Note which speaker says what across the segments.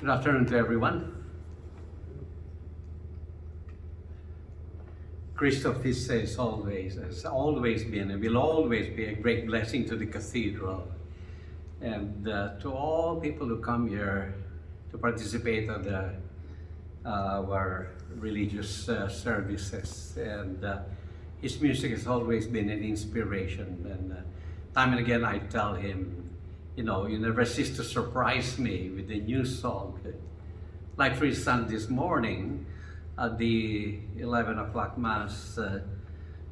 Speaker 1: Good afternoon to everyone. Christoph, Tietze has always been and will always be a great blessing to the Cathedral and to all people who come here to participate in our religious services. And his music has always been an inspiration. And time and again I tell him, you know, you never cease to surprise me with a new song. Like for instance, this morning at the 11 o'clock Mass,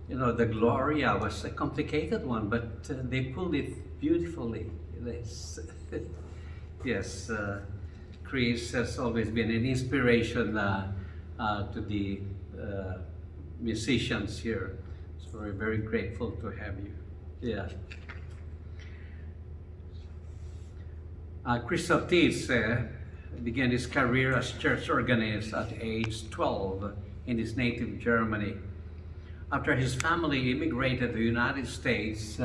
Speaker 1: you know, the Gloria was a complicated one, but they pulled it beautifully. Yes, Chris has always been an inspiration to the musicians here. So we're very grateful to have you. Yeah. Christoph Tieze began his career as church organist at age 12 in his native Germany. After his family immigrated to the United States,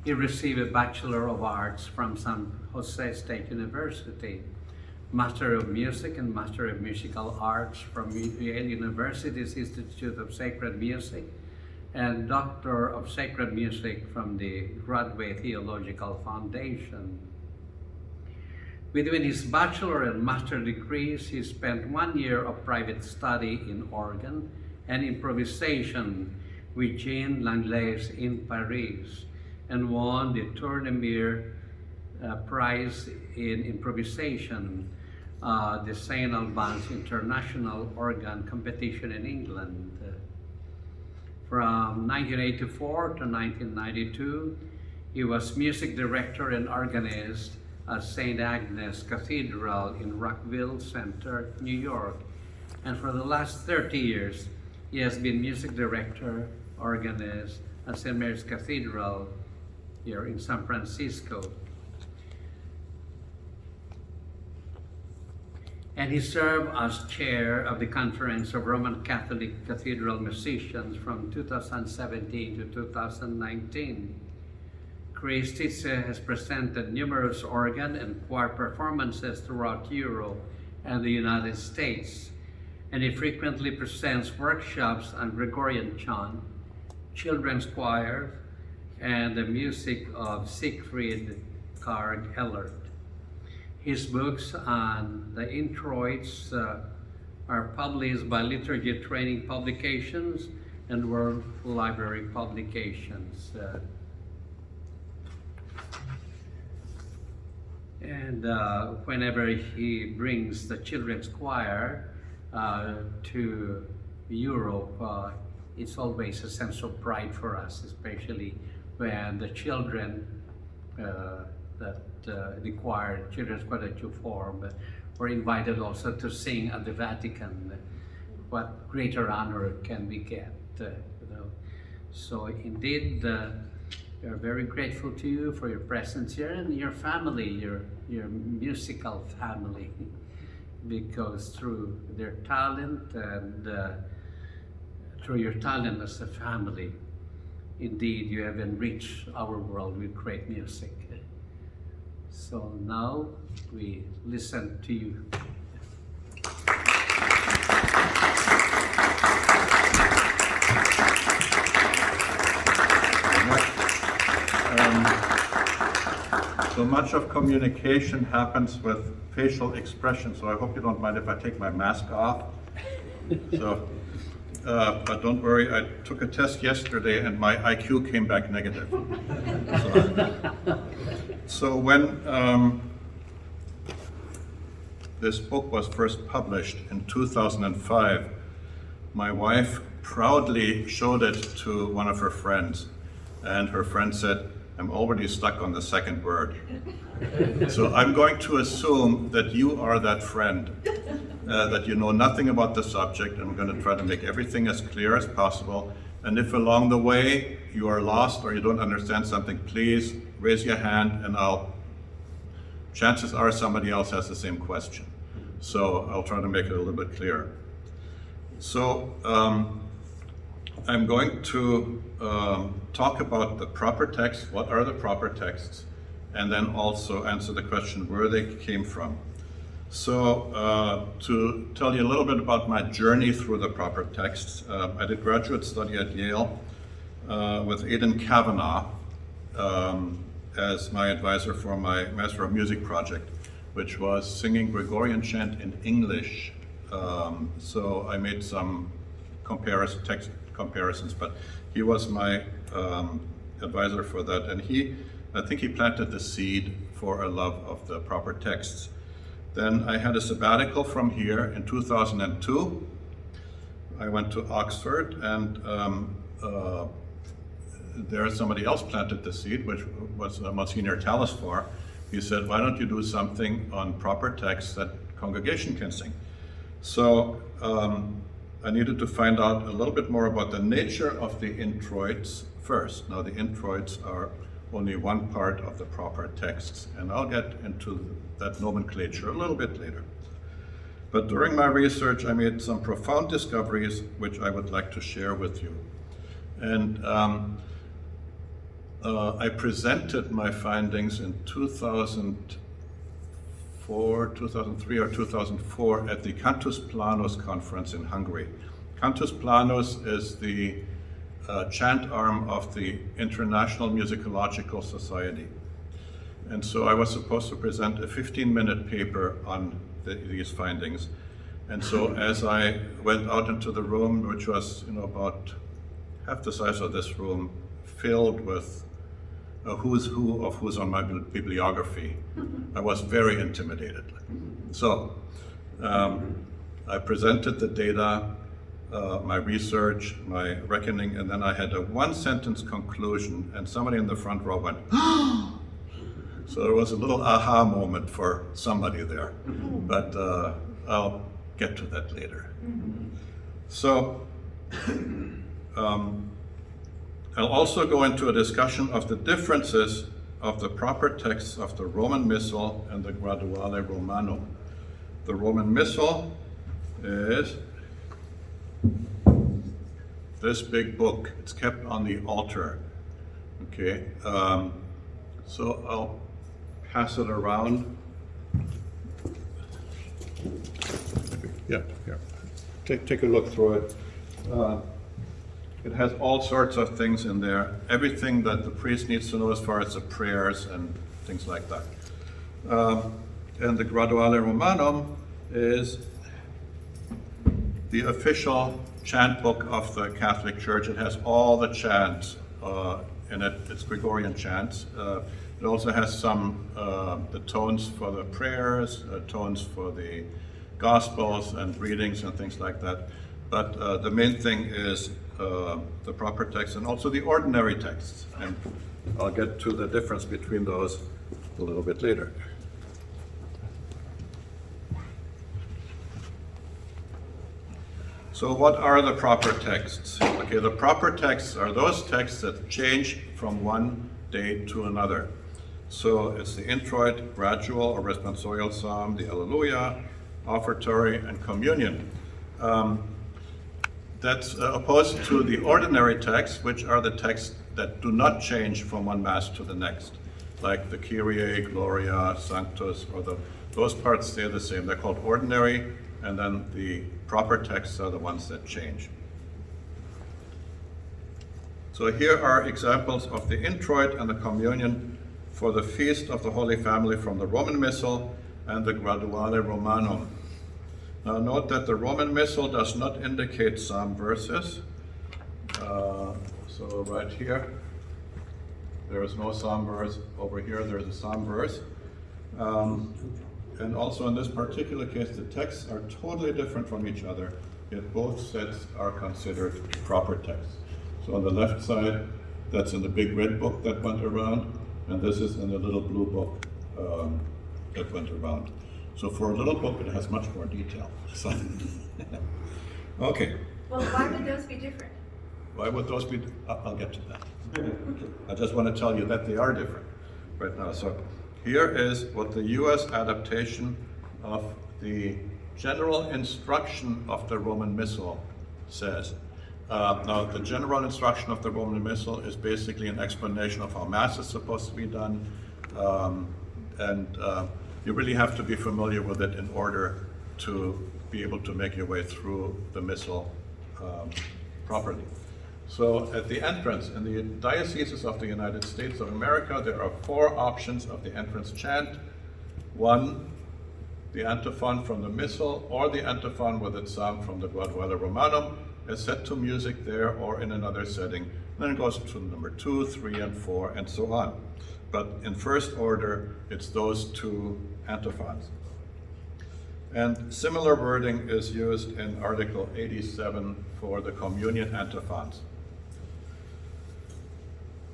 Speaker 1: he received a Bachelor of Arts from San Jose State University, Master of Music and Master of Musical Arts from Yale University's Institute of Sacred Music, and Doctor of Sacred Music from the Gradual Theological Foundation. Between his bachelor and master degrees, he spent 1 year of private study in organ and improvisation with Jean Langlaise in Paris and won the Tournemire Prize in Improvisation, the St. Albans International Organ Competition in England. From 1984 to 1992, he was music director and organist at St. Agnes Cathedral in Rockville Center, New York. And for the last 30 years, he has been music director, organist at St. Mary's Cathedral here in San Francisco. And he served as chair of the Conference of Roman Catholic Cathedral Musicians from 2017 to 2019. Tietze has presented numerous organ and choir performances throughout Europe and the United States, and he frequently presents workshops on Gregorian chant, children's choir, and the music of Siegfried Karg-Ellert. His books on the Introits are published by Liturgy Training Publications and World Library Publications. And whenever he brings the children's choir to Europe, it's always a sense of pride for us, especially when the children the choir, children's choir that you form, were invited also to sing at the Vatican. What greater honor can we get? You know? So indeed, we are very grateful to you for your presence here and your family, your musical family, because through their talent and through your talent as a family, indeed you have enriched our world with great music. So now we listen to you.
Speaker 2: So much of communication happens with facial expression, so I hope you don't mind if I take my mask off. So, but don't worry, I took a test yesterday and my IQ came back negative. So when this book was first published in 2005, my wife proudly showed it to one of her friends, and her friend said, "I'm already stuck on the second word." So I'm going to assume that you are that friend, that you know nothing about the subject, and I'm going to try to make everything as clear as possible. And if along the way you are lost or you don't understand something, please raise your hand and chances are somebody else has the same question. So I'll try to make it a little bit clearer. So I'm going to talk about the proper text, what are the proper texts, and then also answer the question where they came from. So to tell you a little bit about my journey through the proper texts, I did graduate study at Yale with Aidan Kavanagh as my advisor for my Master of Music project, which was singing Gregorian chant in English. So I made some text comparisons, but he was my advisor for that, and I think he planted the seed for a love of the proper texts. Then I had a sabbatical from here in 2002. I went to Oxford, and there somebody else planted the seed, which was Monsignor Talasfar. He said, why don't you do something on proper texts that congregation can sing? So I needed to find out a little bit more about the nature of the introits first. Now the introits are only one part of the proper texts, and I'll get into that nomenclature a little bit later. But during my research, I made some profound discoveries which I would like to share with you. And I presented my findings in 2004, 2003 or 2004 at the Cantus Planus conference in Hungary. Cantus Planus is the chant arm of the International Musicological Society. And so I was supposed to present a 15-minute paper on these findings. And so as I went out into the room, which was about half the size of this room, filled with a who's who of who's on my bibliography, I was very intimidated. So I presented the data, my research, my reckoning, and then I had a one-sentence conclusion, and somebody in the front row went, so there was a little aha moment for somebody there, but I'll get to that later. So I'll also go into a discussion of the differences of the proper texts of the Roman Missal and the Graduale Romanum. The Roman Missal is this big book. It's kept on the altar. Okay, so I'll pass it around. Yeah. Take a look through it. It has all sorts of things in there, everything that the priest needs to know as far as the prayers and things like that. And the Graduale Romanum is the official chant book of the Catholic Church. It has all the chants in it. It's Gregorian chants. It also has some the tones for the prayers, tones for the Gospels and readings and things like that. But the main thing is the proper text and also the ordinary texts. And I'll get to the difference between those a little bit later. So what are the proper texts? Okay, the proper texts are those texts that change from one day to another. So it's the introit, gradual or responsorial psalm, the alleluia, offertory, and communion. That's opposed to the ordinary texts, which are the texts that do not change from one Mass to the next, like the Kyrie, Gloria, Sanctus, or those parts stay the same. They're called ordinary, and then the proper texts are the ones that change. So here are examples of the introit and the communion for the Feast of the Holy Family from the Roman Missal and the Graduale Romanum. Now note that the Roman Missal does not indicate psalm verses. So right here, there is no psalm verse. Over here, there's a psalm verse. And also in this particular case, the texts are totally different from each other, yet both sets are considered proper texts. So on the left side, that's in the big red book that went around, and this is in the little blue book that went around. So for a little book, it has much more detail. So okay.
Speaker 3: Well, why would those be different?
Speaker 2: Why would those be? I'll get to that. I just want to tell you that they are different right now. So here is what the US adaptation of the general instruction of the Roman Missal says. Now, the general instruction of the Roman Missal is basically an explanation of how Mass is supposed to be done, and you really have to be familiar with it in order to be able to make your way through the Missal properly. So at the entrance, in the dioceses of the United States of America, there are 4 options of the entrance chant. 1, the antiphon from the Missal, or the antiphon with its psalm from the Gradual Romanum is set to music there or in another setting. Then it goes to number 2, 3, and 4, and so on. But in first order, it's those 2 antiphons. And similar wording is used in Article 87 for the communion antiphons.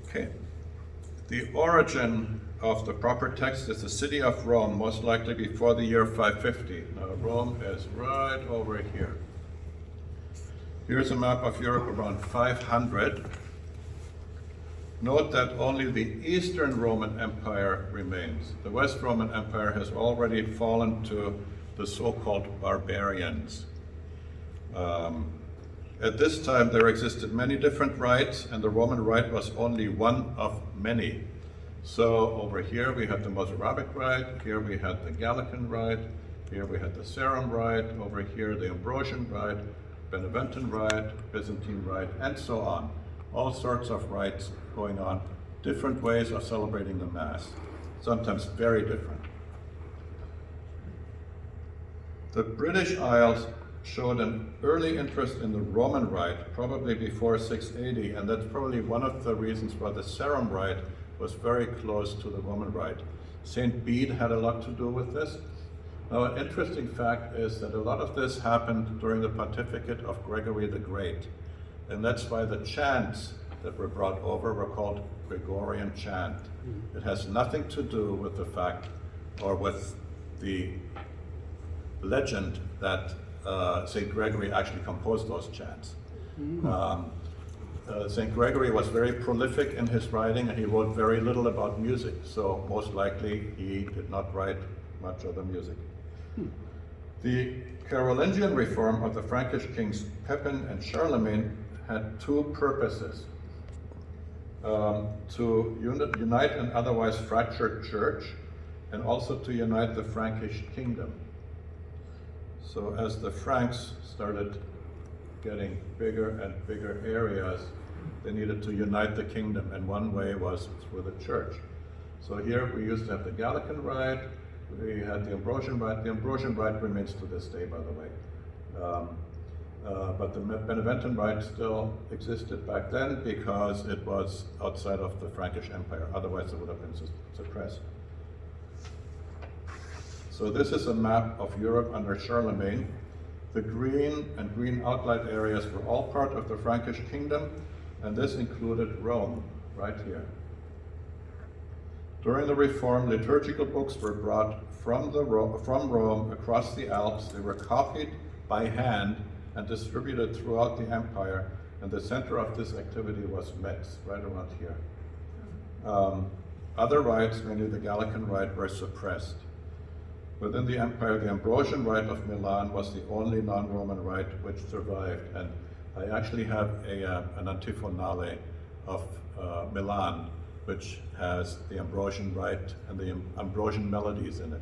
Speaker 2: Okay. The origin of the proper text is the city of Rome, most likely before the year 550. Now, Rome is right over here. Here's a map of Europe around 500. Note that only the Eastern Roman Empire remains. The West Roman Empire has already fallen to the so-called barbarians. At this time, there existed many different rites, and the Roman rite was only one of many. So over here we had the Mozarabic rite, here we had the Gallican rite, here we had the Sarum rite, over here the Ambrosian rite, Beneventan rite, Byzantine rite, and so on. All sorts of rites going on, different ways of celebrating the Mass, sometimes very different. The British Isles showed an early interest in the Roman rite, probably before 680, and that's probably one of the reasons why the Sarum rite was very close to the Roman rite. St. Bede had a lot to do with this. Now, an interesting fact is that a lot of this happened during the pontificate of Gregory the Great, and that's why the chants that were brought over were called Gregorian chant. It has nothing to do with the fact or with the legend that St. Gregory actually composed those chants. St. Gregory was very prolific in his writing, and he wrote very little about music, so most likely he did not write much of the music. The Carolingian reform of the Frankish kings Pepin and Charlemagne had 2 purposes: to unite an otherwise fractured church, and also to unite the Frankish kingdom. So as the Franks started getting bigger and bigger areas, they needed to unite the kingdom, and one way was through the church. So here we used to have the Gallican rite, we had the Ambrosian rite. The Ambrosian rite remains to this day, by the way. But the Beneventan rite still existed back then because it was outside of the Frankish Empire, otherwise it would have been suppressed. So this is a map of Europe under Charlemagne. The green and green outlined areas were all part of the Frankish kingdom, and this included Rome, right here. During the Reform, liturgical books were brought from Rome across the Alps. They were copied by hand and distributed throughout the empire, and the center of this activity was Metz, right around here. Other rites, mainly the Gallican rite, were suppressed. Within the empire, the Ambrosian rite of Milan was the only non-Roman rite which survived, and I actually have an antiphonale of Milan, which has the Ambrosian rite and the Ambrosian melodies in it.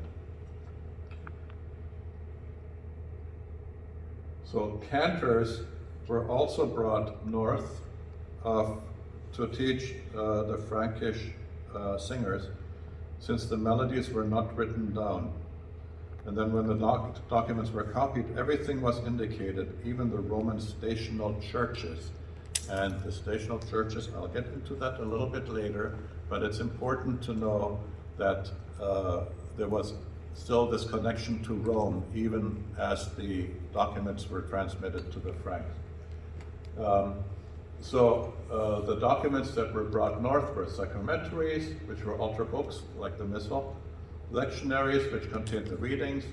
Speaker 2: So cantors were also brought north to teach the Frankish singers, since the melodies were not written down. And then when the documents were copied, everything was indicated, even the Roman stational churches. And the stational churches, I'll get into that a little bit later, but it's important to know that there was still this connection to Rome, even as the documents were transmitted to the Franks. So the documents that were brought north were sacramentaries, which were altar books, like the Missal, lectionaries, which contained the readings,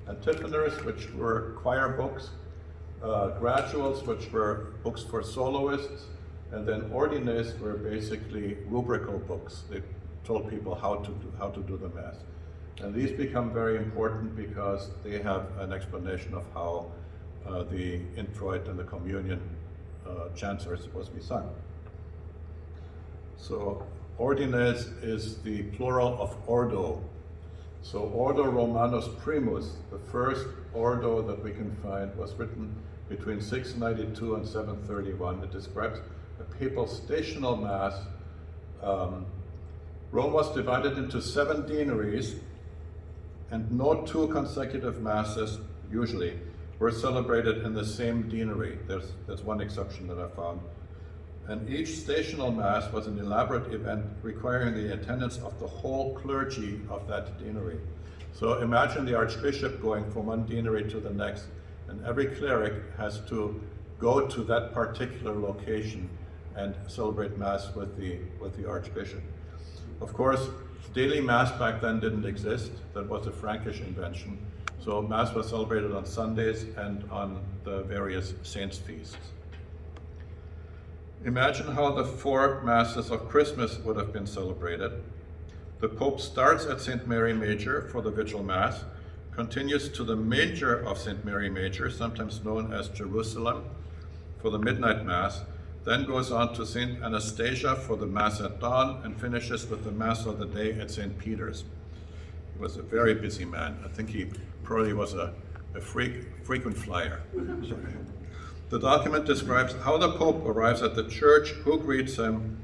Speaker 2: antiphonars, which were choir books, graduals, which were books for soloists, and then ordines were basically rubrical books. They told people how to do the Mass. And these become very important because they have an explanation of how the introit and the communion chants are supposed to be sung. So ordines is the plural of ordo. So Ordo Romanus Primus, the first ordo that we can find, was written between 692 and 731. It describes a papal stational mass. Rome was divided into 7 deaneries, and no 2 consecutive masses, usually, were celebrated in the same deanery. There's one exception that I found. And each stational mass was an elaborate event requiring the attendance of the whole clergy of that deanery. So imagine the archbishop going from one deanery to the next, and every cleric has to go to that particular location and celebrate mass with the archbishop. Of course, daily mass back then didn't exist. That was a Frankish invention. So mass was celebrated on Sundays and on the various saints' feasts. Imagine how the 4 masses of Christmas would have been celebrated. The Pope starts at St. Mary Major for the Vigil Mass, continues to the Major of St. Mary Major, sometimes known as Jerusalem, for the Midnight Mass, then goes on to St. Anastasia for the Mass at dawn, and finishes with the Mass of the day at St. Peter's. He was a very busy man. I think he probably was a frequent flyer. The document describes how the Pope arrives at the church, who greets him,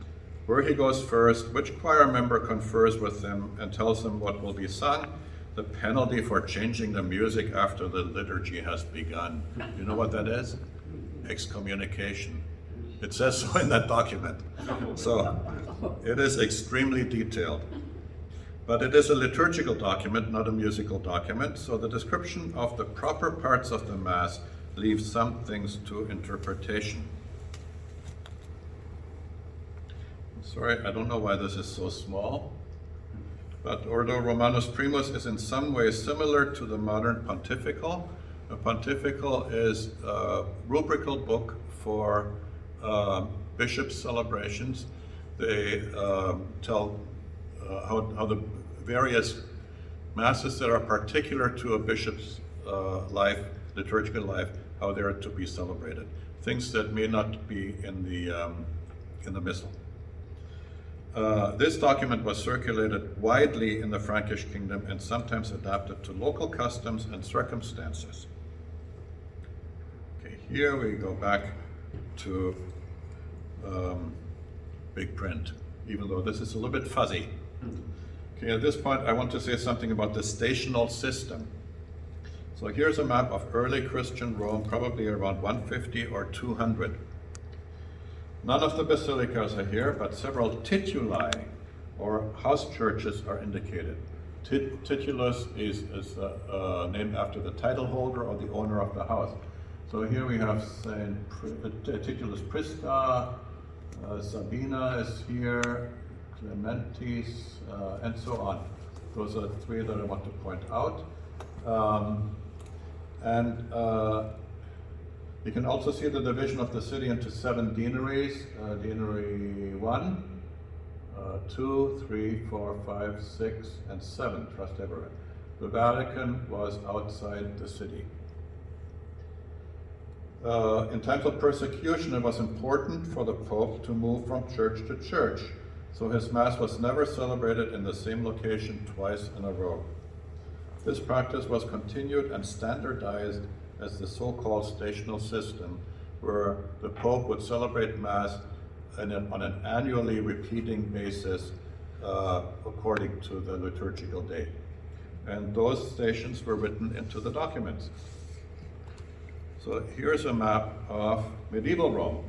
Speaker 2: where he goes first, which choir member confers with him and tells him what will be sung, the penalty for changing the music after the liturgy has begun. You know what that is? Excommunication. It says so in that document. So it is extremely detailed. But it is a liturgical document, not a musical document, so the description of the proper parts of the Mass leaves some things to interpretation. Sorry, I don't know why this is so small, but Ordo Romanus Primus is in some ways similar to the modern pontifical. A pontifical is a rubrical book for bishops' celebrations. They tell how the various masses that are particular to a bishop's life, liturgical life, how they are to be celebrated. Things that may not be in the Missal. This document was circulated widely in the Frankish kingdom and sometimes adapted to local customs and circumstances. Okay, here we go back to big print, even though this is a little bit fuzzy. Okay, at this point I want to say something about the stational system. So here's a map of early Christian Rome, probably around 150 or 200. None of the basilicas are here, but several tituli, or house churches, are indicated. Titulus is named after the title holder or the owner of the house. So here we have Titulus Prisca, Sabina is here, Clementis, and so on. Those are 3 that I want to point out. You can also see the division of the city into 7 deaneries. Deanery 1, 2, 3, 4, 5, 6, and 7, Trastevere. The Vatican was outside the city. In times of persecution, it was important for the Pope to move from church to church, so his Mass was never celebrated in the same location twice in a row. This practice was continued and standardized as the so-called stational system, where the Pope would celebrate Mass on an annually repeating basis according to the liturgical day. And those stations were written into the documents. So here's a map of medieval Rome.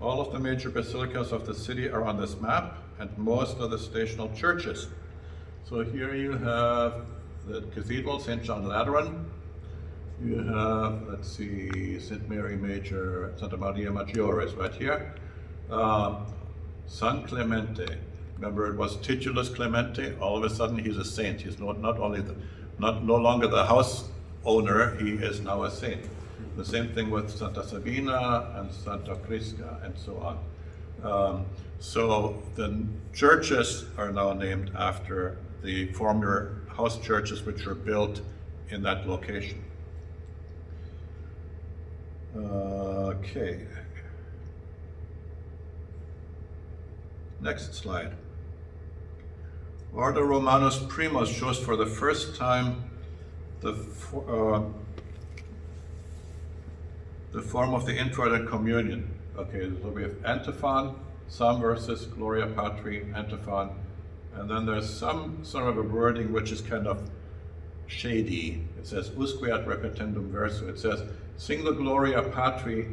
Speaker 2: All of the major basilicas of the city are on this map, and most of the stational churches. So here you have the Cathedral, St. John Lateran. You have, let's see, St. Mary Major, Santa Maria Maggiore is right here. San Clemente. Remember, it was Titulus Clemente. All of a sudden, he's a saint. He's no longer the house owner. He is now a saint. The same thing with Santa Sabina and Santa Prisca, and so on. So the churches are now named after the former house churches which were built in that location. Okay. Next slide. Ordo Romanus Primus shows for the first time the form of the introit and communion. Okay, so we have antiphon, psalm verses, Gloria Patri, antiphon, and then there's some sort of a wording which is kind of shady. It says, usque ad repetendum versu. It says, sing the Gloria Patri,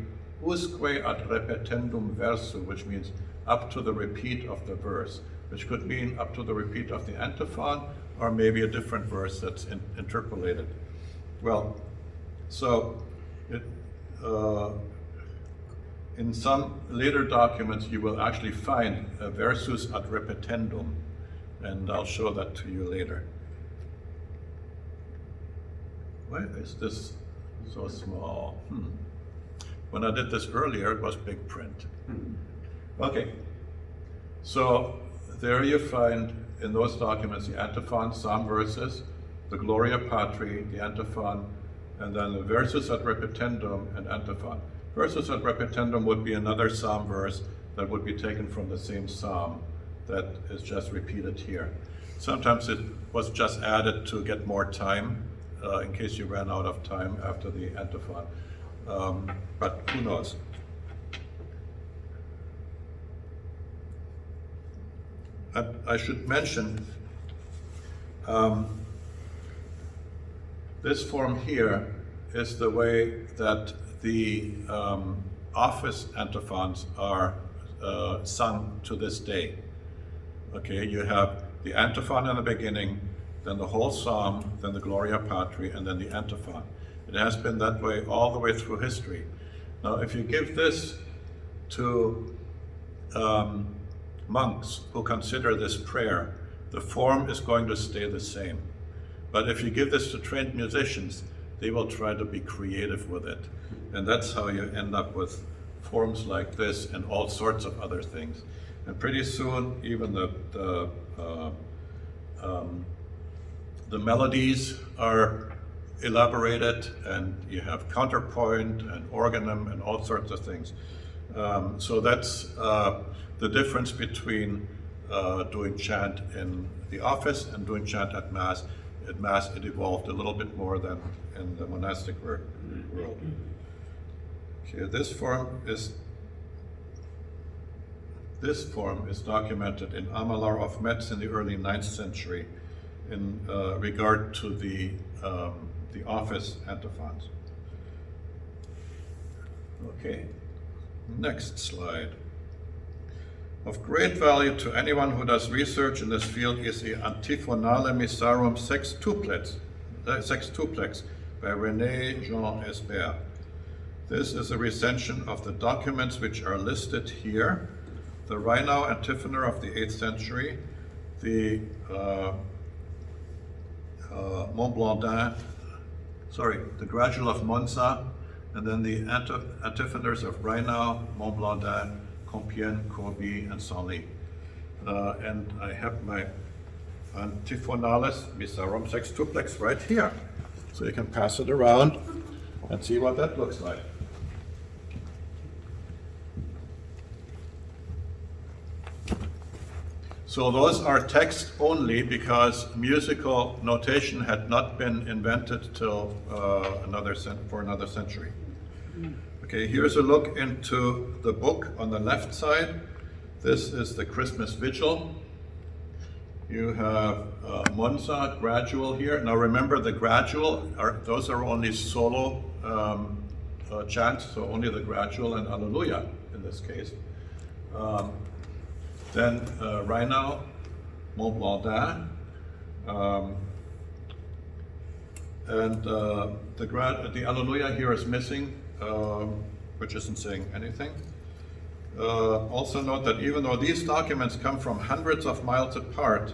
Speaker 2: usque ad repetendum versu, which means up to the repeat of the verse, which could mean up to the repeat of the antiphon, or maybe a different verse that's interpolated. Well, so in some later documents, you will actually find a versus ad repetendum, and I'll show that to you later. Why is this so small? When I did this earlier, it was big print. Okay, so there you find in those documents the antiphon, psalm verses, the Gloria Patri, the antiphon, and then the versus ad repetendum and antiphon. Versus ad repetendum would be another psalm verse that would be taken from the same psalm that is just repeated here. Sometimes it was just added to get more time, in case you ran out of time after the antiphon. But who knows? I should mention this form here is the way that the office antiphons are sung to this day. Okay, you have the antiphon in the beginning, then the whole psalm, then the Gloria Patri, and then the antiphon. It has been that way all the way through history. Now, if you give this to monks who consider this prayer, the form is going to stay the same. But if you give this to trained musicians, they will try to be creative with it. And that's how you end up with forms like this and all sorts of other things. And pretty soon, even the melodies are elaborated, and you have counterpoint and organum and all sorts of things. So that's the difference between doing chant in the office and doing chant at Mass. At Mass, it evolved a little bit more than in the monastic world. Okay, this form is documented in Amalar of Metz in the early 9th century in regard to the office antiphons. Okay, next slide. Of great value to anyone who does research in this field is the Antiphonale Missarum Sextuplex by René Jean Esbert. This is a recension of the documents which are listed here. The Rheinau antiphonor of the 8th century, the the Gradual of Monza, and then the antiphonors of Rheinau, Montblanc, Compiègne, Corbie, and Senlis. And I have my Antiphonales Missarum Sextuplex right here. So you can pass it around and see what that looks like. So those are text only because musical notation had not been invented till for another century. Okay, here's a look into the book on the left side. This is the Christmas Vigil. You have Monza, Gradual here. Now remember, the Gradual, those are only solo chants, so only the Gradual and Alleluia in this case. Then Rheinau, Montblanc, and the Alleluia here is missing, which isn't saying anything. Also note that even though these documents come from hundreds of miles apart,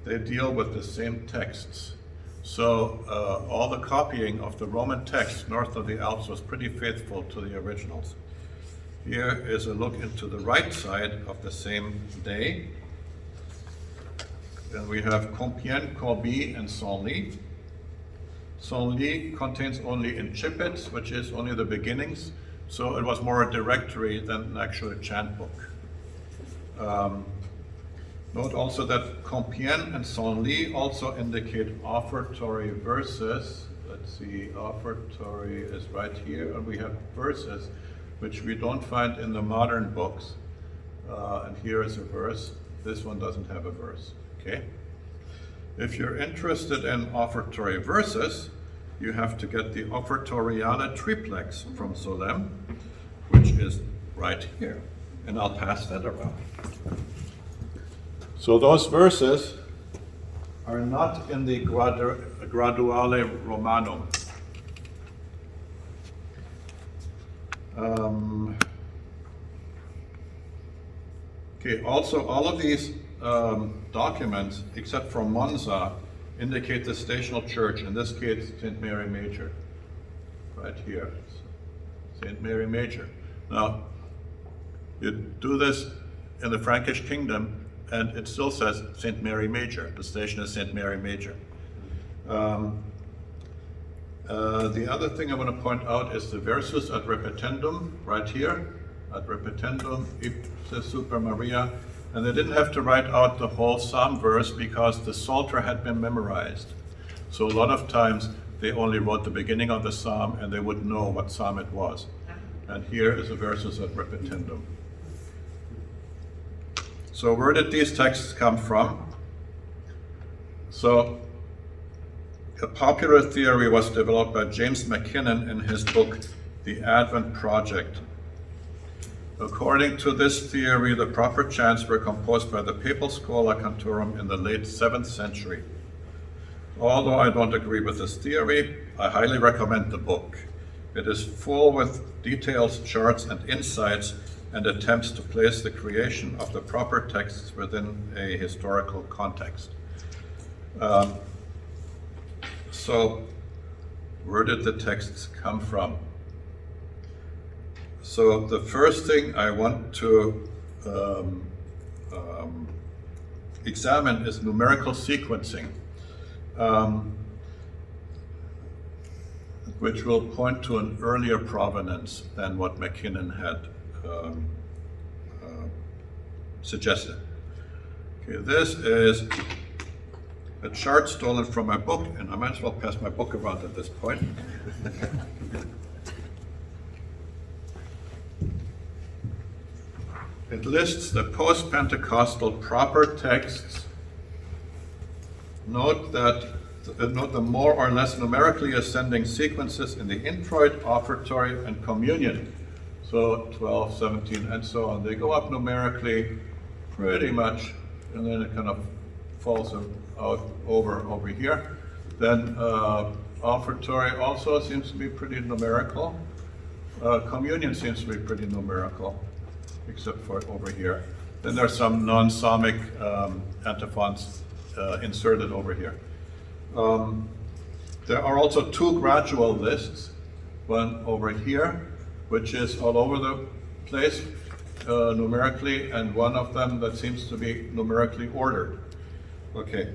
Speaker 2: they deal with the same texts. So all the copying of the Roman text north of the Alps was pretty faithful to the originals. Here is a look into the right side of the same day. Then we have Compiègne, Corbie, and Senlis. Senlis contains only incipits, which is only the beginnings, so it was more a directory than an actual chant book. Note also that Compiègne and Senlis also indicate offertory verses. Let's see, offertory is right here, and we have verses which we don't find in the modern books. And here is a verse. This one doesn't have a verse, okay? If you're interested in offertory verses, you have to get the Offertoriale Triplex from Solem, which is right here. And I'll pass that around. So those verses are not in the Graduale Romanum. Okay, also all of these documents, except for Monza, indicate the stational church, in this case, St. Mary Major, right here, St. Mary Major. Now, you do this in the Frankish kingdom, and it still says St. Mary Major. The station is St. Mary Major. The other thing I want to point out is the versus ad repetendum, right here, ad repetendum ipse super Maria. And they didn't have to write out the whole psalm verse because the Psalter had been memorized. So a lot of times they only wrote the beginning of the psalm and they would know what psalm it was. And here is a versus ad repetendum. So where did these texts come from? So a popular theory was developed by James McKinnon in his book, The Advent Project. According to this theory, the proper chants were composed by the Papal Schola Cantorum in the late 7th century. Although I don't agree with this theory, I highly recommend the book. It is full with details, charts, and insights, and attempts to place the creation of the proper texts within a historical context. So, where did the texts come from? So the first thing I want to examine is numerical sequencing, which will point to an earlier provenance than what McKinnon had suggested. Okay, this is a chart stolen from my book, and I might as well pass my book around at this point. It lists the post-Pentecostal proper texts. Note the more or less numerically ascending sequences in the introit, offertory, and communion. So 12, 17, and so on. They go up numerically pretty much, and then it kind of falls out over here. Then offertory also seems to be pretty numerical. Communion seems to be pretty numerical, except for over here. Then there's some non-psalmic antiphons inserted over here. There are also two gradual lists, one over here, which is all over the place numerically, and one of them that seems to be numerically ordered. Okay.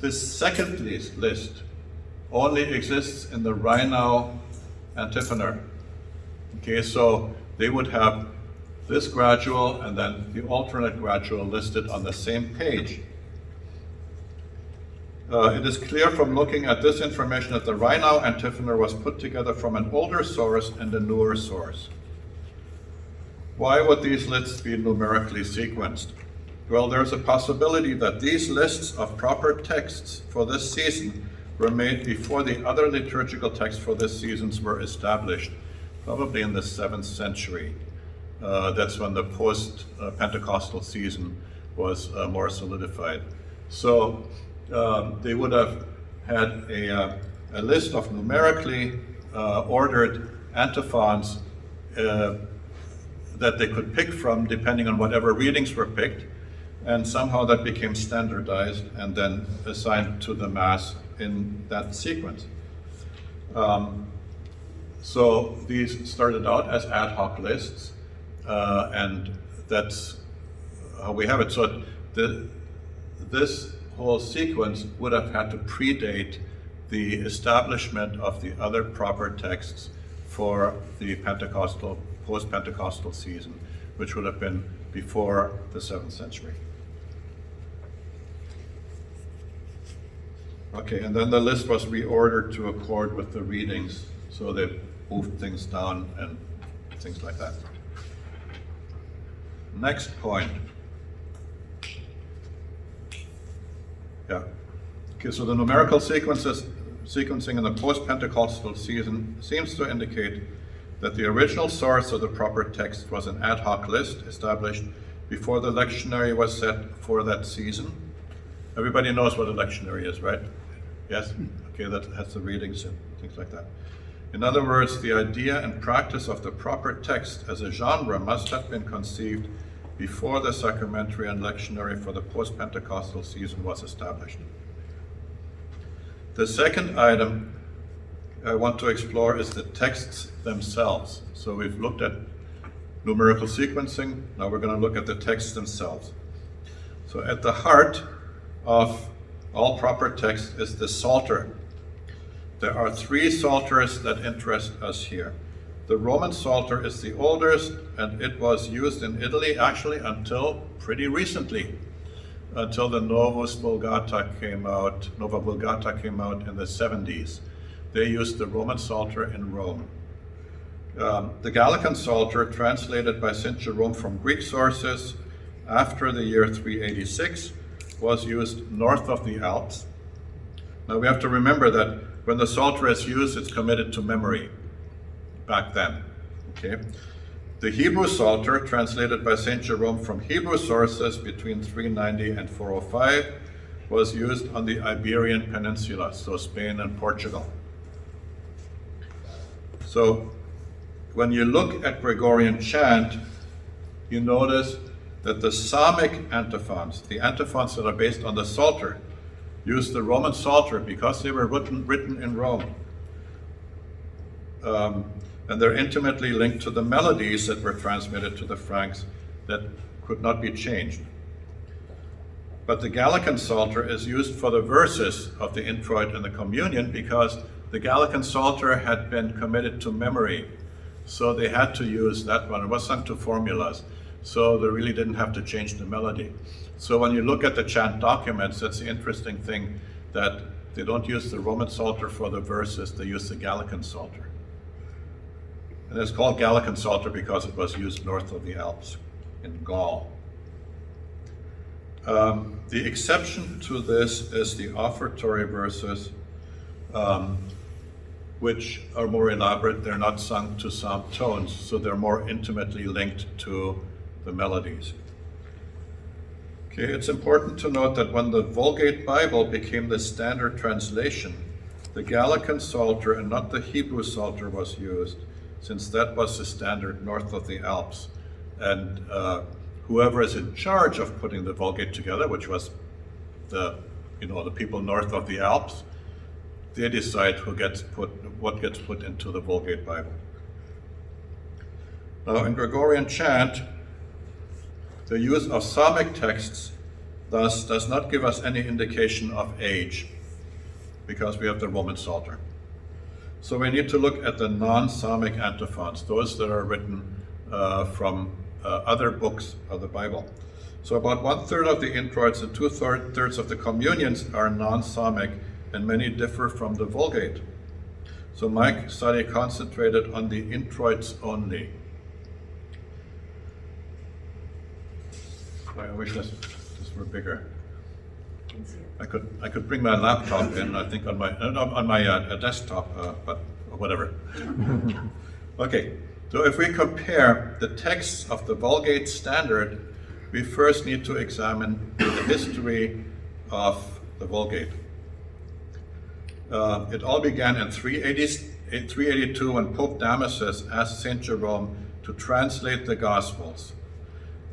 Speaker 2: This second list only exists in the Rheinau antiphonor. Okay, so they would have this gradual and then the alternate gradual listed on the same page. It is clear from looking at this information that the Rheinau antiphonor was put together from an older source and a newer source. Why would these lists be numerically sequenced? Well, there's a possibility that these lists of proper texts for this season were made before the other liturgical texts for this season were established, probably in the 7th century. That's when the post-Pentecostal season was more solidified. So they would have had a list of numerically ordered antiphons that they could pick from depending on whatever readings were picked, and somehow that became standardized and then assigned to the Mass in that sequence. So these started out as ad hoc lists, and that's how we have it. So this whole sequence would have had to predate the establishment of the other proper texts for the post-Pentecostal season, which would have been before the 7th century. Okay, and then the list was reordered to accord with the readings, so they moved things down and things like that. Next point. Yeah. Okay, so the numerical sequencing in the post-Pentecostal season seems to indicate that the original source of the proper text was an ad hoc list established before the lectionary was set for that season. Everybody knows what a lectionary is, right? Yes? Okay, that has the readings and things like that. In other words, the idea and practice of the proper text as a genre must have been conceived before the sacramentary and lectionary for the post-Pentecostal season was established. The second item I want to explore is the texts themselves. So we've looked at numerical sequencing, now we're going to look at the texts themselves. So at the heart of all proper text is the Psalter. There are three Psalters that interest us here. The Roman Psalter is the oldest, and it was used in Italy actually until pretty recently, until the Nova Vulgata came out in the 70s. They used the Roman Psalter in Rome. The Gallican Psalter, translated by St. Jerome from Greek sources after the year 386, was used north of the Alps. Now we have to remember that when the Psalter is used, it's committed to memory back then. Okay. The Hebrew Psalter, translated by St. Jerome from Hebrew sources between 390 and 405, was used on the Iberian Peninsula, so Spain and Portugal. So when you look at Gregorian chant, you notice that the Psalmic antiphons, the antiphons that are based on the Psalter, use the Roman Psalter because they were written in Rome. And they're intimately linked to the melodies that were transmitted to the Franks that could not be changed. But the Gallican Psalter is used for the verses of the introit and the communion because the Gallican Psalter had been committed to memory. So they had to use that one. It was sung to formulas. So they really didn't have to change the melody. So when you look at the chant documents, that's the interesting thing, that they don't use the Roman Psalter for the verses, they use the Gallican Psalter. And it's called Gallican Psalter because it was used north of the Alps in Gaul. The exception to this is the offertory verses, which are more elaborate. They're not sung to psalm tones, so they're more intimately linked to the melodies. Okay, it's important to note that when the Vulgate Bible became the standard translation, the Gallican Psalter and not the Hebrew Psalter was used, since that was the standard north of the Alps. And whoever is in charge of putting the Vulgate together, which was the people north of the Alps, they decide what gets put into the Vulgate Bible. Now in Gregorian chant, the use of psalmic texts thus does not give us any indication of age, because we have the Roman Psalter. So we need to look at the non-psalmic antiphons, those that are written from other books of the Bible. So about 1/3 of the introits and 2/3 of the communions are non-psalmic, and many differ from the Vulgate. So my study concentrated on the introits only. I wish this were bigger. I could bring my laptop in, I think on my desktop, but whatever. Okay, so if we compare the texts of the Vulgate standard, we first need to examine the history of the Vulgate. It all began in 382 when Pope Damasus asked St. Jerome to translate the Gospels.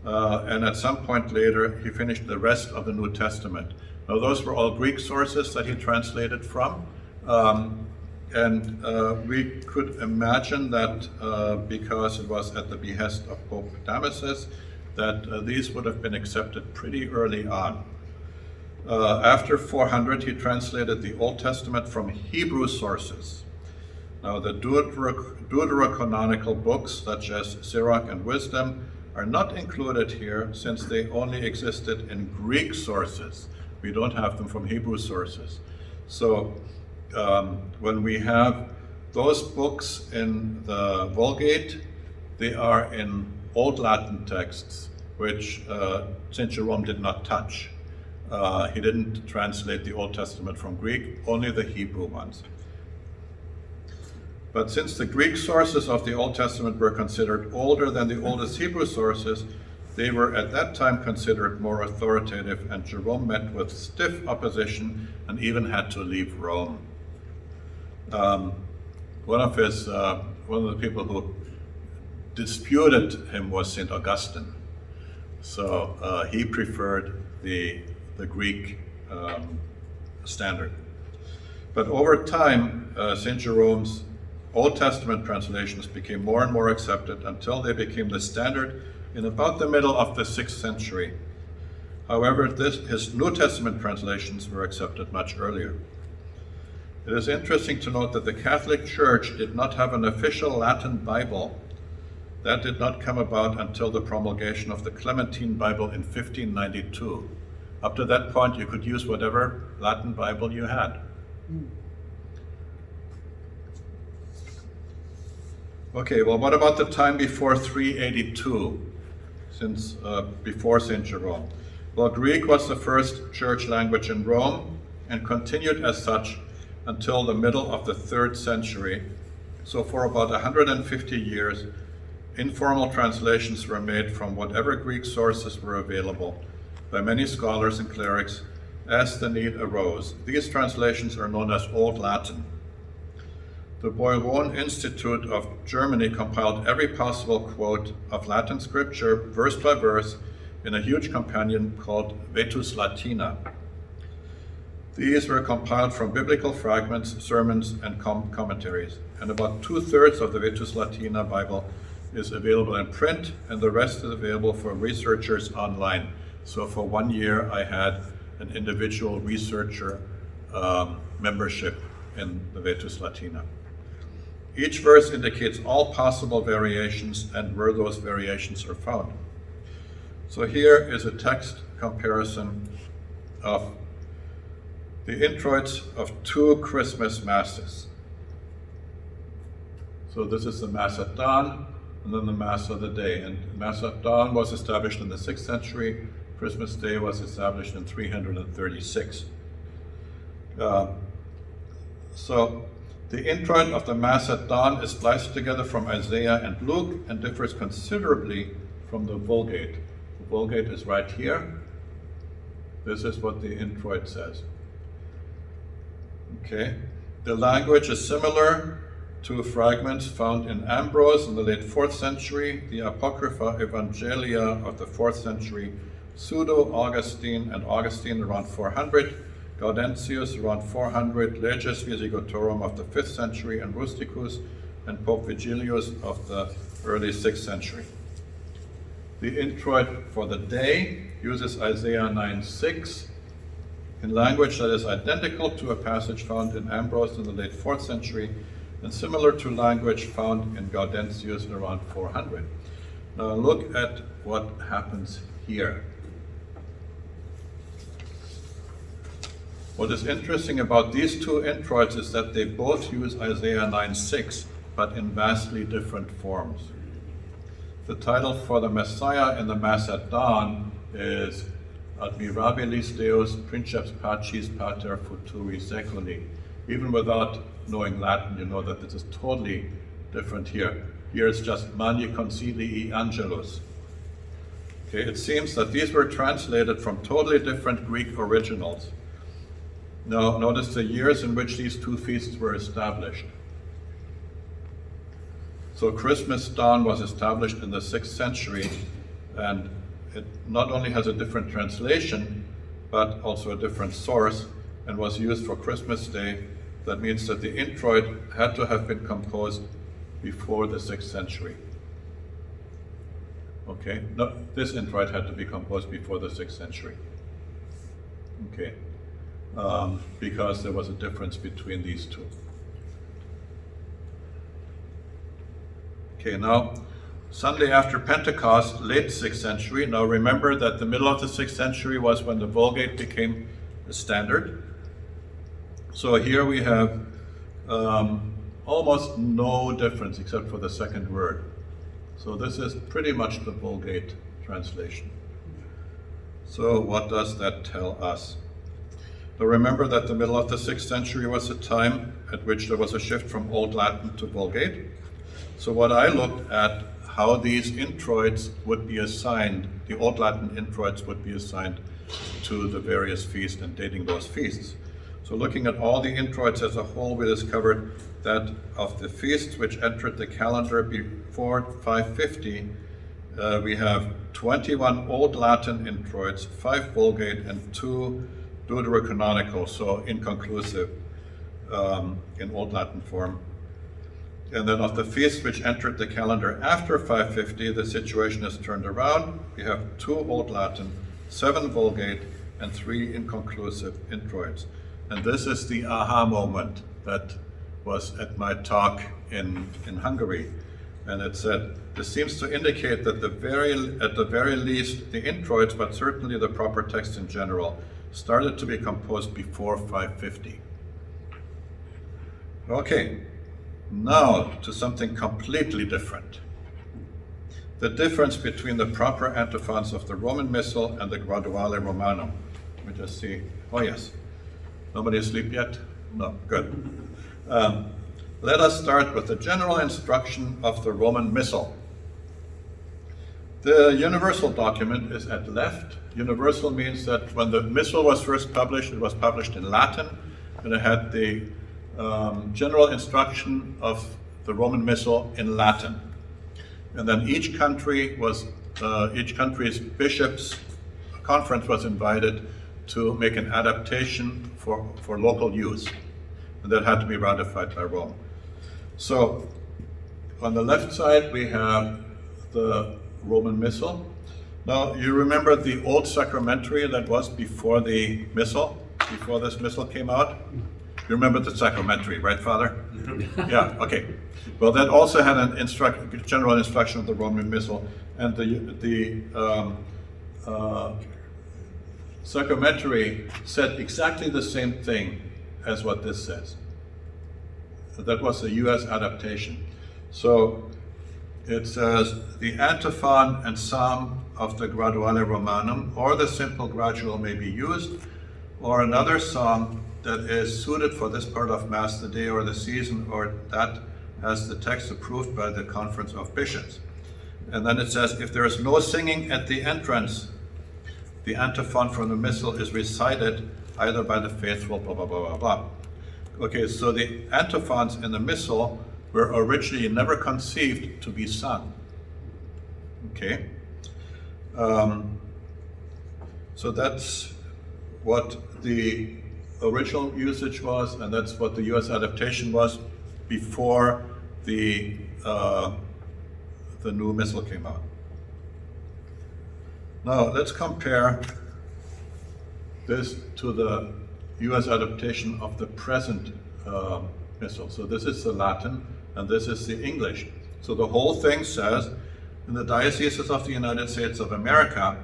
Speaker 2: And at some point later, he finished the rest of the New Testament. Now, those were all Greek sources that he translated from. We could imagine that because it was at the behest of Pope Damasus, that these would have been accepted pretty early on. After 400, he translated the Old Testament from Hebrew sources. Now, the deuterocanonical books, such as Sirach and Wisdom, are not included here since they only existed in Greek sources. We don't have them from Hebrew sources. So when we have those books in the Vulgate, they are in Old Latin texts, which St. Jerome did not touch. He didn't translate the Old Testament from Greek, only the Hebrew ones. But since the Greek sources of the Old Testament were considered older than the oldest Hebrew sources, they were at that time considered more authoritative, and Jerome met with stiff opposition and even had to leave Rome. One of the people who disputed him was St. Augustine. So he preferred the Greek standard. But over time, St. Jerome's Old Testament translations became more and more accepted until they became the standard in about the middle of the 6th century. However, his New Testament translations were accepted much earlier. It is interesting to note that the Catholic Church did not have an official Latin Bible. That did not come about until the promulgation of the Clementine Bible in 1592. Up to that point, you could use whatever Latin Bible you had. Okay, well, what about the time before 382, since before St. Jerome? Well, Greek was the first church language in Rome and continued as such until the middle of the 3rd century. So for about 150 years, informal translations were made from whatever Greek sources were available by many scholars and clerics as the need arose. These translations are known as Old Latin. The Bourbon Institute of Germany compiled every possible quote of Latin scripture, verse by verse, in a huge companion called Vetus Latina. These were compiled from biblical fragments, sermons, and commentaries, and about 2/3 of the Vetus Latina Bible is available in print, and the rest is available for researchers online. So for 1 year, I had an individual researcher membership in the Vetus Latina. Each verse indicates all possible variations and where those variations are found. So here is a text comparison of the introits of 2 Christmas masses. So this is the Mass at dawn, and then the Mass of the day. And Mass at dawn was established in the 6th century. Christmas Day was established in 336. So the introit of the Mass at dawn is spliced together from Isaiah and Luke and differs considerably from the Vulgate. The Vulgate is right here. This is what the introit says. Okay. The language is similar to fragments found in Ambrose in the late 4th century, the Apocrypha Evangelia of the 4th century, Pseudo-Augustine and Augustine around 400, Gaudentius around 400, Leges Visigotorum of the 5th century, and Rusticus and Pope Vigilius of the early 6th century. The introit for the day uses Isaiah 9:6 in language that is identical to a passage found in Ambrose in the late 4th century and similar to language found in Gaudentius around 400. Now look at what happens here. What is interesting about these 2 introits is that they both use Isaiah 9:6, but in vastly different forms. The title for the Messiah in the Mass at dawn is Admirabilis Deus Princeps Pacis Pater Futuri Seculi. Even without knowing Latin, you know that this is totally different here. Here it's just Mani Concilii Angelus. Okay, it seems that these were translated from totally different Greek originals. Now, notice the years in which these 2 feasts were established. So Christmas dawn was established in the 6th century, and it not only has a different translation, but also a different source, and was used for Christmas Day. That means that the introit had to have been composed before the 6th century. Okay, no, this introit had to be composed before the 6th century. Okay, because there was a difference between these 2. Okay, now, Sunday after Pentecost, late 6th century. Now remember that the middle of the 6th century was when the Vulgate became the standard. So here we have almost no difference except for the second word. So this is pretty much the Vulgate translation. So what does that tell us? Now remember that the middle of the 6th century was a time at which there was a shift from Old Latin to Vulgate. So what I looked at, how these introits would be assigned, the Old Latin introits would be assigned to the various feasts and dating those feasts. So looking at all the introits as a whole, we discovered that of the feasts which entered the calendar before 550, we have 21 Old Latin introits, 5 Vulgate, and 2 deuterocanonical, so inconclusive in Old Latin form. And then of the feasts which entered the calendar after 550, the situation is turned around. We have 2 Old Latin, 7 Vulgate, and 3 inconclusive introits. And this is the aha moment that was at my talk in Hungary. And it said, this seems to indicate that at the very least, the introits, but certainly the proper text in general, started to be composed before 550. Okay, now to something completely different. The difference between the proper antiphons of the Roman Missal and the Graduale Romanum. Let me just see. Oh yes. Nobody asleep yet? No, good. Let us start with the general instruction of the Roman Missal. The universal document is at left. Universal means that when the Missal was first published, it was published in Latin, and it had the general instruction of the Roman Missal in Latin. And then each country's bishops' conference was invited to make an adaptation for local use. And that had to be ratified by Rome. So on the left side, we have the Roman Missal. Now, you remember the old sacramentary that was before the Missal, before this Missal came out? You remember the sacramentary, right, Father? Yeah, okay. Well, that also had an general instruction of the Roman Missal, and the sacramentary said exactly the same thing as what this says. So that was the US adaptation. So it says, the antiphon and psalm of the Graduale Romanum or the simple Gradual may be used, or another song that is suited for this part of Mass, the day or the season, or that has the text approved by the Conference of Bishops. And then it says, if there is no singing at the entrance, the antiphon from the Missal is recited either by the faithful, blah, blah, blah, blah, blah. Okay, so the antiphons in the Missal were originally never conceived to be sung. Okay? So that's what the original usage was, and that's what the US adaptation was before the new Missal came out. Now let's compare this to the US adaptation of the present Missal. So this is the Latin, and this is the English. So the whole thing says, in the dioceses of the United States of America,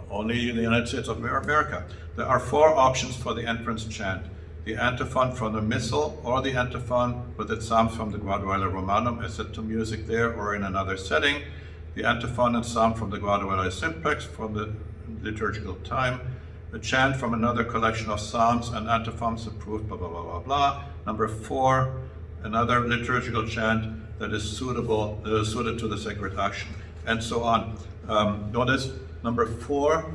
Speaker 2: only in the United States of America, there are 4 options for the entrance chant. The antiphon from the Missal, or the antiphon with its psalms from the Graduale Romanum as set to music there or in another setting, the antiphon and psalm from the Graduale Simplex from the liturgical time, a chant from another collection of psalms and antiphons approved, blah, blah, blah, blah, blah. Number 4, another liturgical chant that is suited to the sacred action, and so on. Notice number 4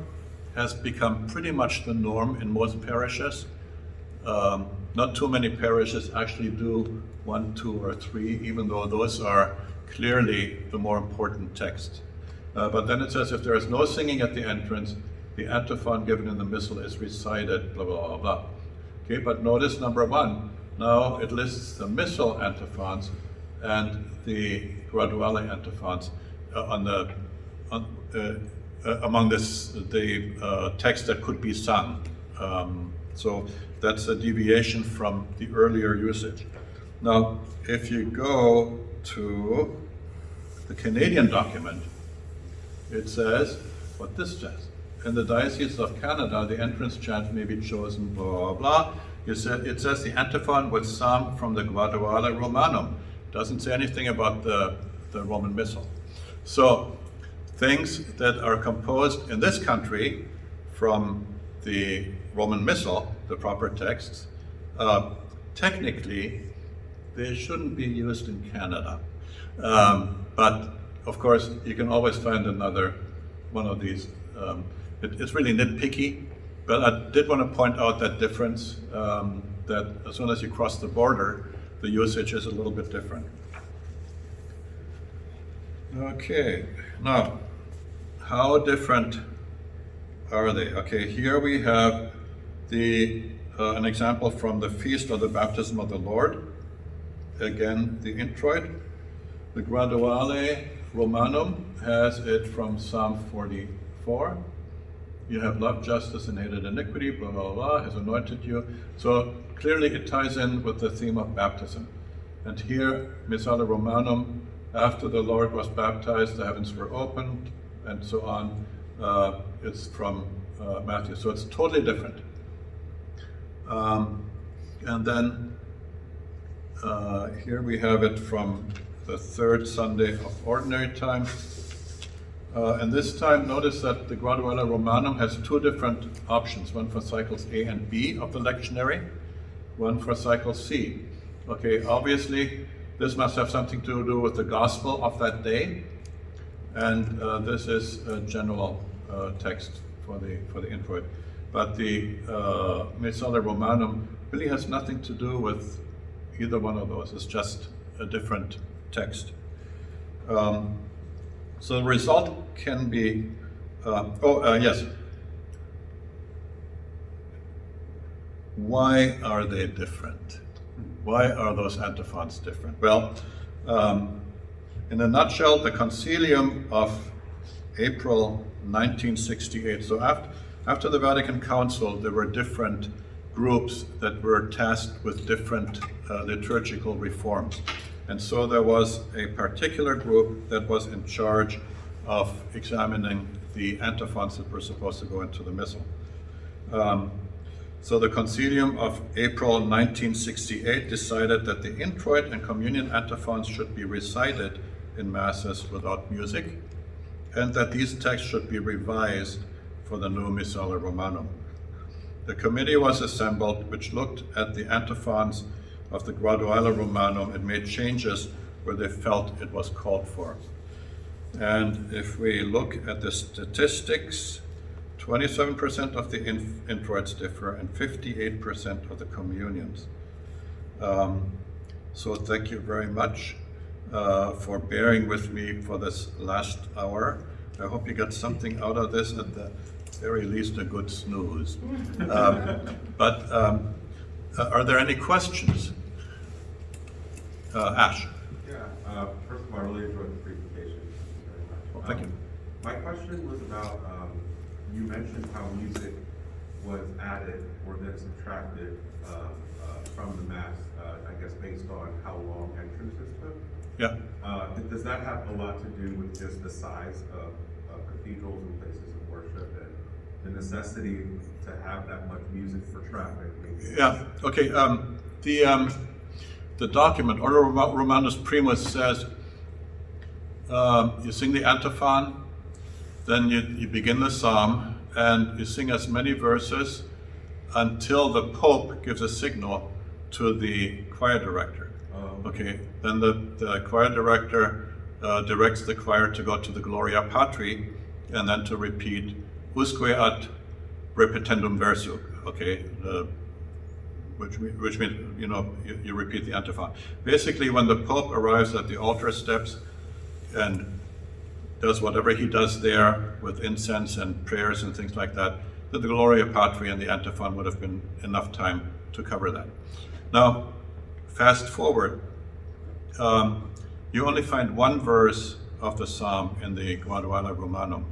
Speaker 2: has become pretty much the norm in most parishes. Not too many parishes actually do 1, 2, or 3, even though those are clearly the more important text. But then it says, if there is no singing at the entrance, the antiphon given in the Missal is recited, blah, blah, blah, blah. Okay, but notice number 1. Now it lists the Missal antiphons and the Graduale antiphons among the text that could be sung. So that's a deviation from the earlier usage. Now, if you go to the Canadian document, it says what this says. in the Diocese of Canada, the entrance chant may be chosen, blah, blah, blah. It says the antiphon with psalm from the Gradual Romanum. Doesn't say anything about the Roman Missal. So things that are composed in this country from the Roman Missal, the proper texts, technically they shouldn't be used in Canada. But of course, you can always find another one of these. It's really nitpicky, but I did want to point out that difference, that as soon as you cross the border, the usage is a little bit different. Okay, now, how different are they? Okay, here we have an example from the Feast of the Baptism of the Lord. Again, the introit. The Graduale Romanum has it from Psalm 44. You have loved justice and hated iniquity, blah, blah, blah, has anointed you. So clearly it ties in with the theme of baptism. And here, Missal Romanum, after the Lord was baptized, the heavens were opened, and so on. It's from Matthew. So it's totally different. And then here we have it from the third Sunday of Ordinary Time. And this time, notice that the Gradual Romanum has two different options, one for cycles A and B of the lectionary, one for cycle C. Okay, obviously, this must have something to do with the gospel of that day, and this is a general text for the introit. But the Missal Romanum really has nothing to do with either one of those. It's just a different text. So the result can be, yes. Why are they different? Why are those antiphons different? Well, in a nutshell, the Concilium of April 1968, so after the Vatican Council, there were different groups that were tasked with different liturgical reforms. And so there was a particular group that was in charge of examining the antiphons that were supposed to go into the Missal. So the Concilium of April 1968 decided that the introit and communion antiphons should be recited in Masses without music, and that these texts should be revised for the new Missal Romanum. The committee was assembled, which looked at the antiphons of the Gradual Romanum and made changes where they felt it was called for. And if we look at the statistics, 27% of the introits differ and 58% of the communions. So thank you very much for bearing with me for this last hour. I hope you got something out of this, at the very least a good snooze. But are there any questions? Ash.
Speaker 3: Yeah, first of all, I really enjoyed the presentation. Thank you very much.
Speaker 2: Well, thank you.
Speaker 3: My question was about, you mentioned how music was added or then subtracted from the Mass, I guess based on how long entrances took.
Speaker 2: Yeah.
Speaker 3: Does that have a lot to do with just the size of cathedrals and places of worship and the necessity to have that much music for traffic?
Speaker 2: Yeah, okay. The document, Order Romanus Primus, says you sing the antiphon, then you begin the psalm, and you sing as many verses until the Pope gives a signal to the choir director. Okay, then the choir director directs the choir to go to the Gloria Patri, and then to repeat usque ad repetendum versu. Okay, which means, you repeat the antiphon. Basically, when the Pope arrives at the altar steps and does whatever he does there with incense and prayers and things like that, the Gloria Patri and the antiphon would have been enough time to cover that. Now, fast forward, you only find one verse of the psalm in the Gradual Romanum.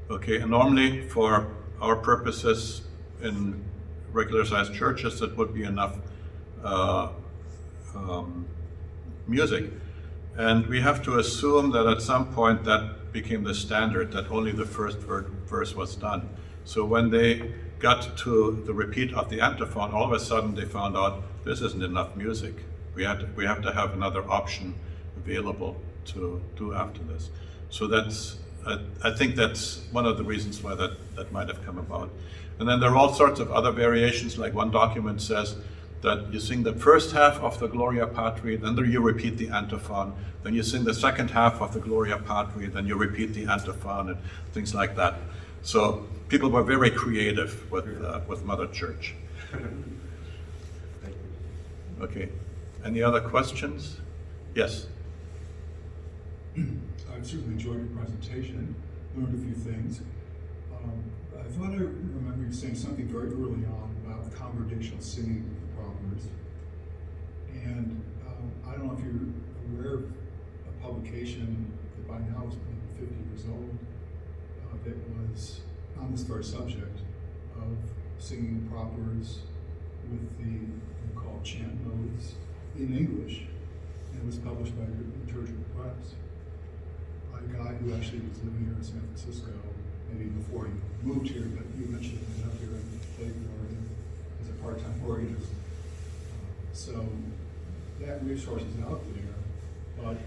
Speaker 2: Okay, and normally for our purposes in regular-sized churches, that would be enough music. And we have to assume that at some point that became the standard, that only the first verse was done. So when they got to the repeat of the antiphon, all of a sudden they found out this isn't enough music. We have to have another option available to do after this. So that's, I think that's one of the reasons why that might have come about. And then there are all sorts of other variations, like one document says that you sing the first half of the Gloria Patri, then you repeat the antiphon, then you sing the second half of the Gloria Patri, then you repeat the antiphon, and things like that. So people were very creative with Mother Church. Okay, any other questions? Yes?
Speaker 4: I've certainly enjoyed your presentation, learned a few things. I thought I remember you saying something very early on about congregational singing with the propers. And I don't know if you're aware of a publication that by now is maybe 50 years old that was on this very subject of singing propers with the called chant modes in English. And it was published by Liturgical Press. A guy who actually was living here in San Francisco, maybe before he moved here, but you mentioned it up here and played the organ as a part-time organist. So that resource is out there, but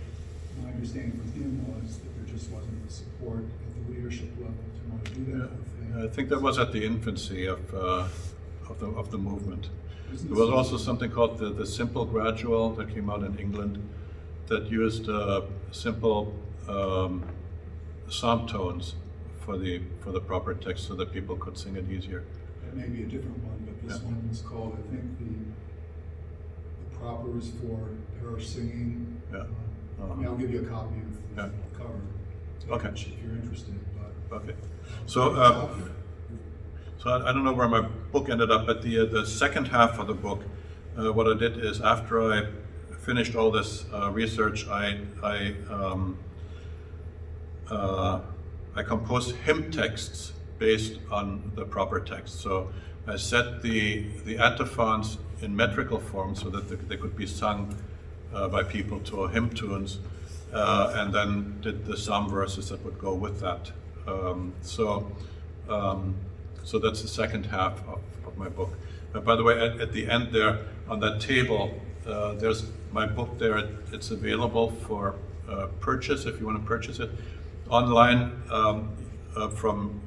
Speaker 4: my understanding from him was that there just wasn't the support at the leadership level to want to do that thing.
Speaker 2: I think that was at the infancy of the movement. There was also something called the simple Gradual that came out in England that used simple psalm tones for the proper text so that people could sing it easier.
Speaker 4: That may be a different one, but this one was called, I think, the propers for parish singing.
Speaker 2: Yeah.
Speaker 4: I'll give you a copy of the cover
Speaker 2: Okay.
Speaker 4: if you're interested. But,
Speaker 2: Okay. So I don't know where my book ended up, but the second half of the book, what I did is after I finished all this research, I composed hymn texts based on the proper text. So I set the antiphons in metrical form so that they could be sung by people to hymn tunes, and then did the psalm verses that would go with that. So that's the second half of my book. By the way, at the end there, on that table, there's my book there. It's available for purchase if you want to purchase it. Online from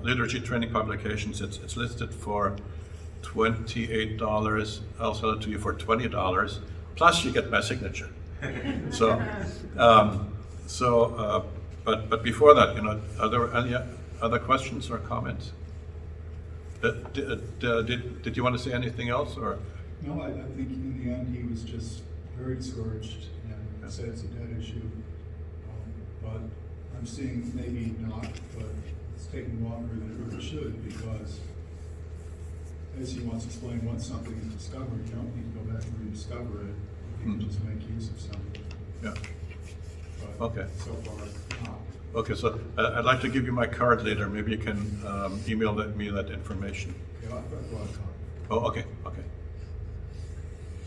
Speaker 2: Liturgy Training Publications, it's listed for $28. I'll sell it to you for $20, plus you get my signature. But before that, are there any other questions or comments? Did you want to say anything else, or?
Speaker 4: No, I think in the end he was just very discouraged and said it's a dead issue. But I'm seeing maybe not, but it's taking longer than it really should, because as he once explained, once something is discovered, you don't need to go back and rediscover it. You can just make use of something.
Speaker 2: Yeah.
Speaker 4: But
Speaker 2: Okay.
Speaker 4: so far, not.
Speaker 2: Okay, so I'd like to give you my card later. Maybe you can email me that information.
Speaker 4: Okay, I've got a lot of time.
Speaker 2: Oh, okay.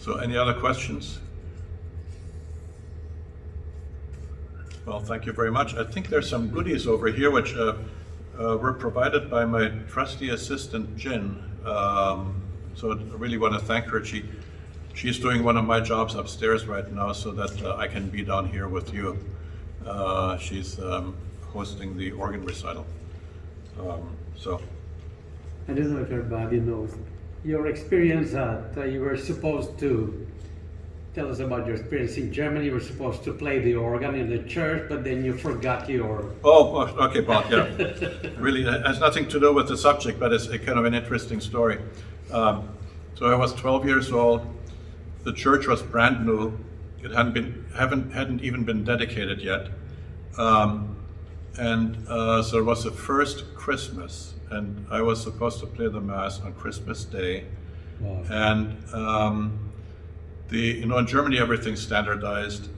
Speaker 2: So any other questions? Well, thank you very much. I think there's some goodies over here which were provided by my trusty assistant, Jin. So I really want to thank her. She's doing one of my jobs upstairs right now so that I can be down here with you. She's hosting the organ recital.
Speaker 5: I don't know if everybody knows your experience that you were supposed to tell us about your experience in Germany. You were supposed to play the organ in the church, but then you forgot your...
Speaker 2: Oh, okay, Bob, yeah. Really, it has nothing to do with the subject, but it's a kind of an interesting story. So I was 12 years old. The church was brand new. It hadn't even been dedicated yet. So it was the first Christmas, and I was supposed to play the Mass on Christmas Day.
Speaker 5: Wow.
Speaker 2: And in Germany everything's standardized.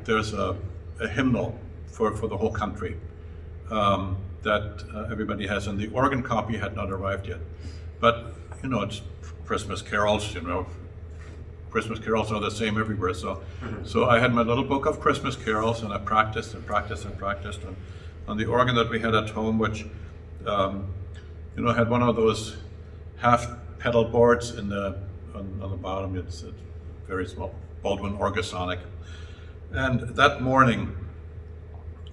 Speaker 2: There's a hymnal for the whole country that everybody has, and the organ copy had not arrived yet. But it's Christmas carols, Christmas carols are the same everywhere. So I had my little book of Christmas carols, and I practiced and practiced and practiced on the organ that we had at home, which had one of those half pedal boards on the bottom. It's a very small Baldwin Orgasonic. And that morning,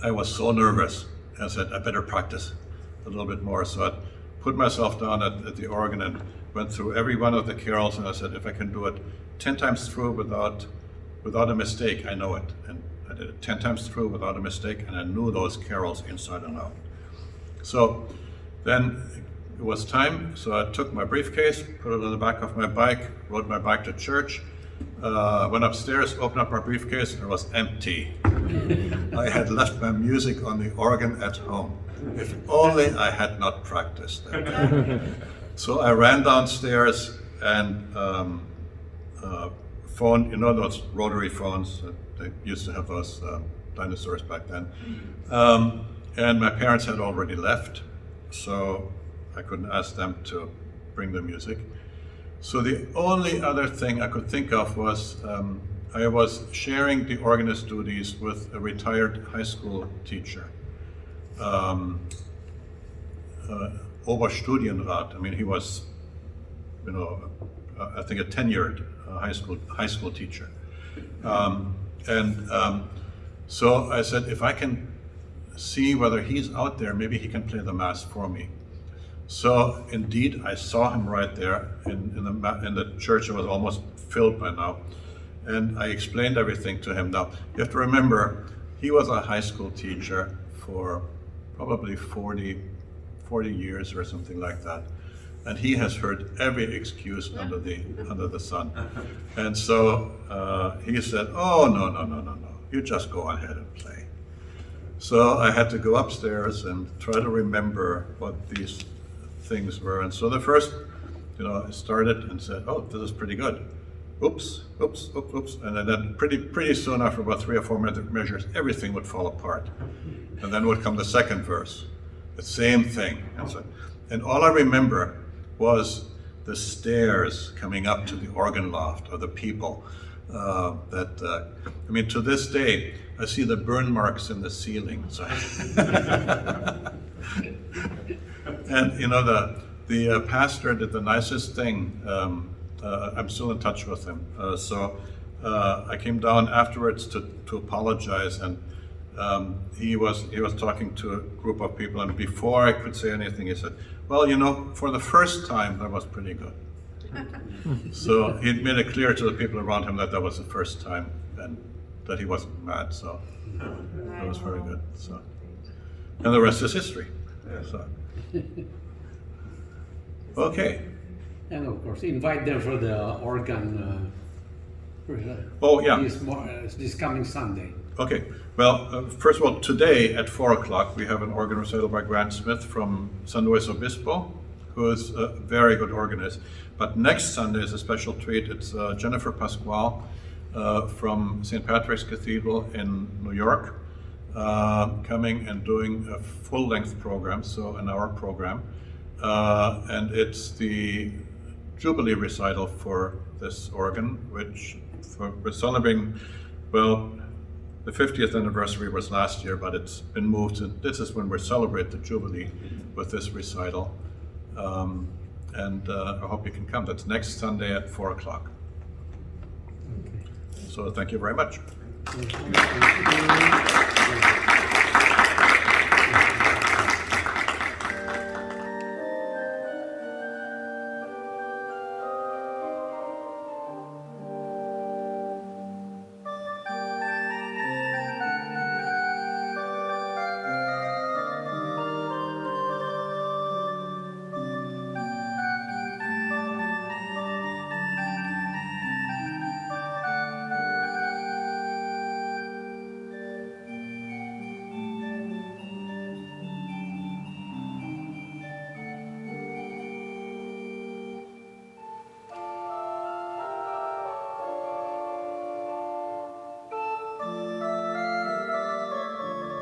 Speaker 2: I was so nervous. I said, I better practice a little bit more. So I put myself down at the organ and went through every one of the carols, and I said, if I can do it 10 times through without a mistake, I know it. And I did it 10 times through without a mistake, and I knew those carols inside and out. So then it was time, so I took my briefcase, put it on the back of my bike, rode my bike to church, went upstairs, opened up my briefcase, and it was empty. I had left my music on the organ at home. If only I had not practiced that. So I ran downstairs and phoned, those rotary phones, they used to have those dinosaurs back then. And my parents had already left, so I couldn't ask them to bring the music. So the only other thing I could think of was I was sharing the organist duties with a retired high school teacher, Oberstudienrat. I mean, he was, I think a tenured high school teacher. So I said, if I can see whether he's out there, maybe he can play the Mass for me. So indeed, I saw him right there in the church. It was almost filled by now. And I explained everything to him. Now, you have to remember, he was a high school teacher for probably 40 years or something like that. And he has heard every excuse under the sun. And so he said, oh, no, you just go ahead and play. So I had to go upstairs and try to remember what these things were. And so the first, I started and said, oh, this is pretty good. Oops. And then pretty soon, after about 3 or 4 measures, everything would fall apart. And then would come the second verse, the same thing. And all I remember was the stairs coming up to the organ loft, or the people to this day, I see the burn marks in the ceiling. So and the pastor did the nicest thing. I'm still in touch with him. So I came down afterwards to apologize, and he was talking to a group of people, and before I could say anything, he said, well, for the first time, that was pretty good. So he made it clear to the people around him that was the first time, and that he wasn't mad. So that was very good. So, and the rest is history. So. Okay.
Speaker 5: And of course, invite them for the organ.
Speaker 2: Oh yeah.
Speaker 5: This coming Sunday.
Speaker 2: Okay. Well, first of all, today at 4:00 we have an organ recital by Grant Smith from San Luis Obispo, who is a very good organist. But next Sunday is a special treat. It's Jennifer Pasquale from St. Patrick's Cathedral in New York, coming and doing a full-length program, so an hour program. And it's the Jubilee recital for this organ, which we're celebrating, well, the 50th anniversary was last year, but it's been moved to, this is when we celebrate the Jubilee with this recital. I hope you can come. That's next Sunday at 4:00. Okay. So thank you very much.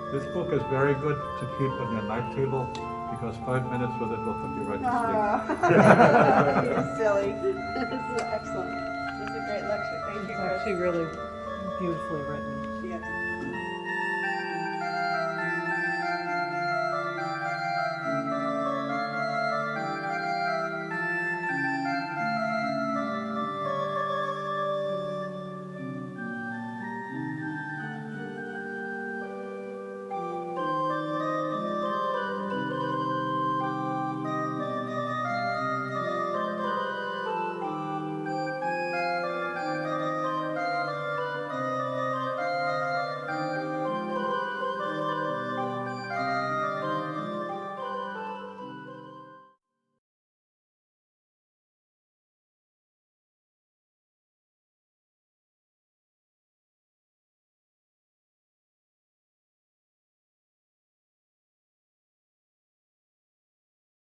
Speaker 6: This book is very good to keep on your night table because 5 minutes with it will put you right to sleep.
Speaker 7: You're silly. This is excellent. This is a great lecture. Thank you,
Speaker 8: It's
Speaker 7: Chris.
Speaker 8: actually really beautifully written.
Speaker 7: Yeah.